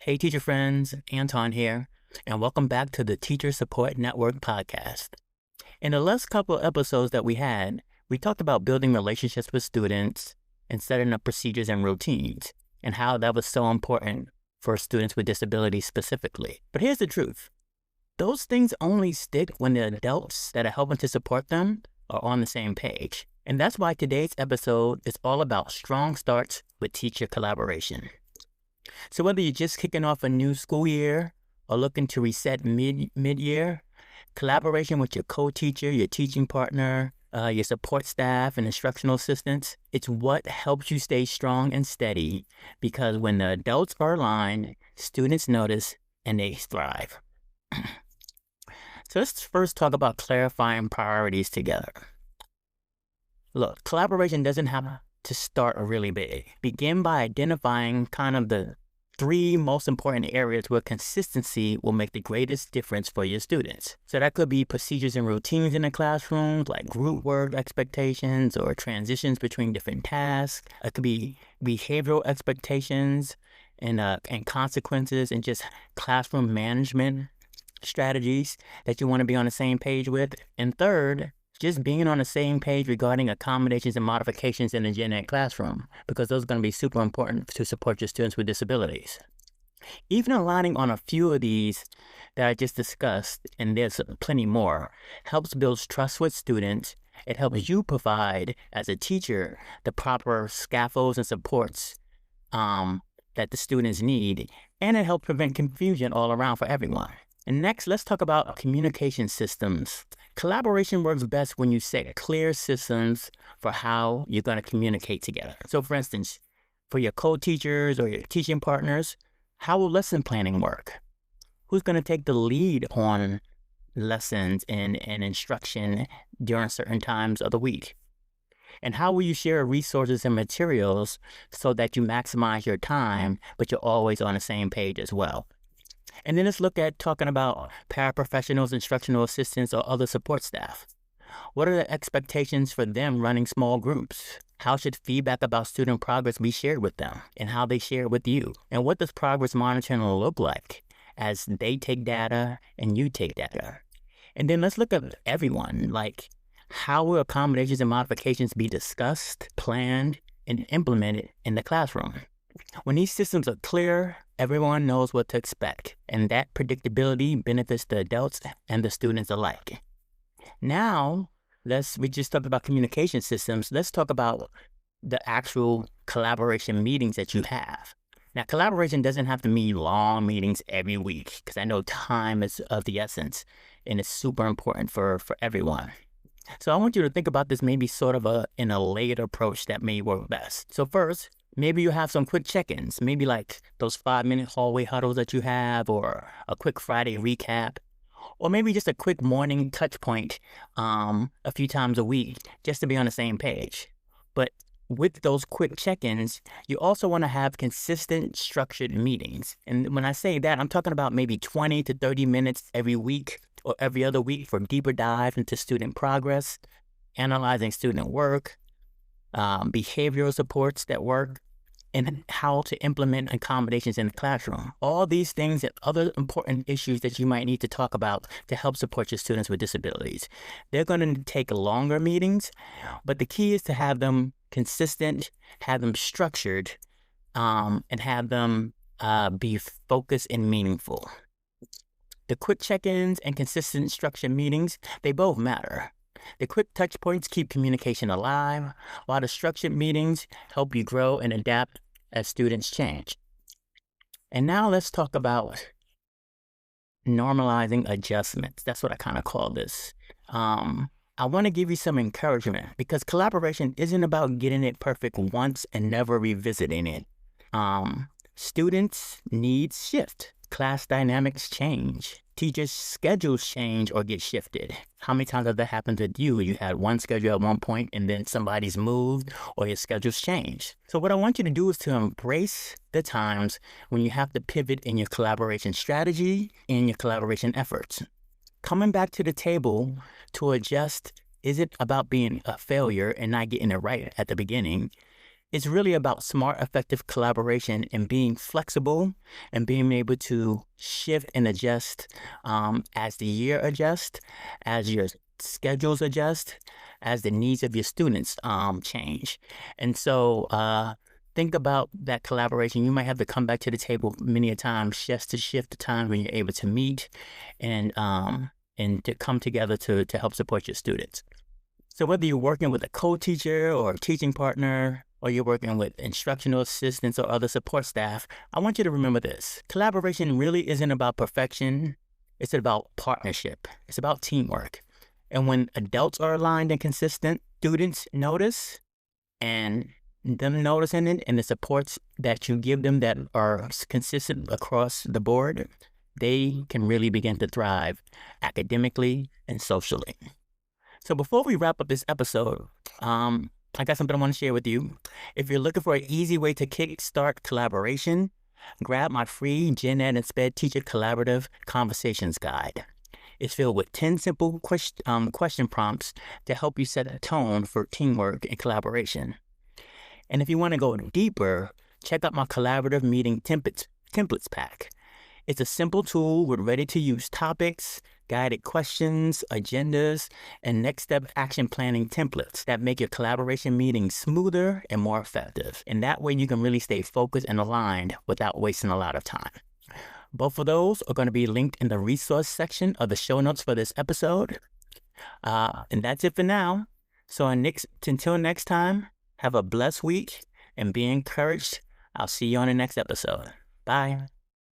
Hey, teacher friends, Antoine here, and welcome back to the Teacher Support Network podcast. In the last couple of episodes that we had, we talked about building relationships with students and setting up procedures and routines, and how that was so important for students with disabilities specifically. But here's the truth. Those things only stick when the adults that are helping to support them are on the same page. And that's why today's episode is all about strong starts with teacher collaboration. So whether you're just kicking off a new school year or looking to reset mid-year, collaboration with your co-teacher, your teaching partner, your support staff, and instructional assistants, it's what helps you stay strong and steady, because when the adults are aligned, students notice and they thrive. So let's first talk about clarifying priorities together. Look, collaboration doesn't have to start really big. Begin by identifying kind of the 3 most important areas where consistency will make the greatest difference for your students. So that could be procedures and routines in the classroom, like group work expectations or transitions between different tasks. It could be behavioral expectations and consequences, and just classroom management strategies that you want to be on the same page with. And third, just being on the same page regarding accommodations and modifications in the gen ed classroom, because those are going to be super important to support your students with disabilities. Even aligning on a few of these that I just discussed, and there's plenty more, helps build trust with students. It helps you provide, as a teacher, the proper scaffolds and supports that the students need, and it helps prevent confusion all around for everyone. And next, let's talk about communication systems. Collaboration works best when you set clear systems for how you're going to communicate together. So for instance, for your co-teachers or your teaching partners, how will lesson planning work? Who's going to take the lead on lessons and instruction during certain times of the week? And how will you share resources and materials so that you maximize your time, but you're always on the same page as well? And then let's look at talking about paraprofessionals, instructional assistants, or other support staff. What are the expectations for them running small groups? How should feedback about student progress be shared with them, and how they share it with you? And what does progress monitoring look like as they take data and you take data? And then let's look at everyone, like how will accommodations and modifications be discussed, planned, and implemented in the classroom? When these systems are clear, everyone knows what to expect, and that predictability benefits the adults and the students alike. Now, we just talked about communication systems. Let's talk about the actual collaboration meetings that you have. Now, collaboration doesn't have to mean long meetings every week, because I know time is of the essence, and it's super important for everyone. So I want you to think about this maybe sort of in a layered approach that may work best. So first, maybe you have some quick check-ins, maybe like those 5-minute hallway huddles that you have, or a quick Friday recap, or maybe just a quick morning touch point a few times a week, just to be on the same page. But with those quick check-ins, you also want to have consistent, structured meetings. And when I say that, I'm talking about maybe 20 to 30 minutes every week or every other week for deeper dive into student progress, analyzing student work, behavioral supports that work, and how to implement accommodations in the classroom. All these things and other important issues that you might need to talk about to help support your students with disabilities. They're going to take longer meetings, but the key is to have them consistent, have them structured, and have them be focused and meaningful. The quick check-ins and consistent structured meetings, they both matter. The quick touch points keep communication alive, while the structured meetings help you grow and adapt as students change. And now let's talk about normalizing adjustments. That's what I kind of call this. I want to give you some encouragement, because collaboration isn't about getting it perfect once and never revisiting it. Students' needs shift. Class dynamics change. Teachers' schedules change or get shifted. How many times has that happened with you? You had one schedule at one point and then somebody's moved or your schedule's changed. So what I want you to do is to embrace the times when you have to pivot in your collaboration strategy and your collaboration efforts. Coming back to the table to adjust isn't about being a failure and not getting it right at the beginning. It's really about smart, effective collaboration and being flexible and being able to shift and adjust as the year adjusts, as your schedules adjust, as the needs of your students change. And so think about that collaboration. You might have to come back to the table many a times just to shift the time when you're able to meet and to come together to help support your students. So whether you're working with a co-teacher or a teaching partner, or you're working with instructional assistants or other support staff, I want you to remember this. Collaboration really isn't about perfection. It's about partnership. It's about teamwork. And when adults are aligned and consistent, students notice, and them noticing it and the supports that you give them that are consistent across the board, they can really begin to thrive academically and socially. So before we wrap up this episode, I got something I want to share with you. If you're looking for an easy way to kickstart collaboration, grab my free Gen Ed and SPED Teacher Collaborative Conversations Guide. It's filled with 10 simple question prompts to help you set a tone for teamwork and collaboration. And if you want to go deeper, check out my Collaborative Meeting Templates Pack. It's a simple tool with ready-to-use topics, guided questions, agendas, and next step action planning templates that make your collaboration meetings smoother and more effective. And that way you can really stay focused and aligned without wasting a lot of time. Both of those are going to be linked in the resource section of the show notes for this episode. And that's it for now. So until next time, have a blessed week and be encouraged. I'll see you on the next episode. Bye.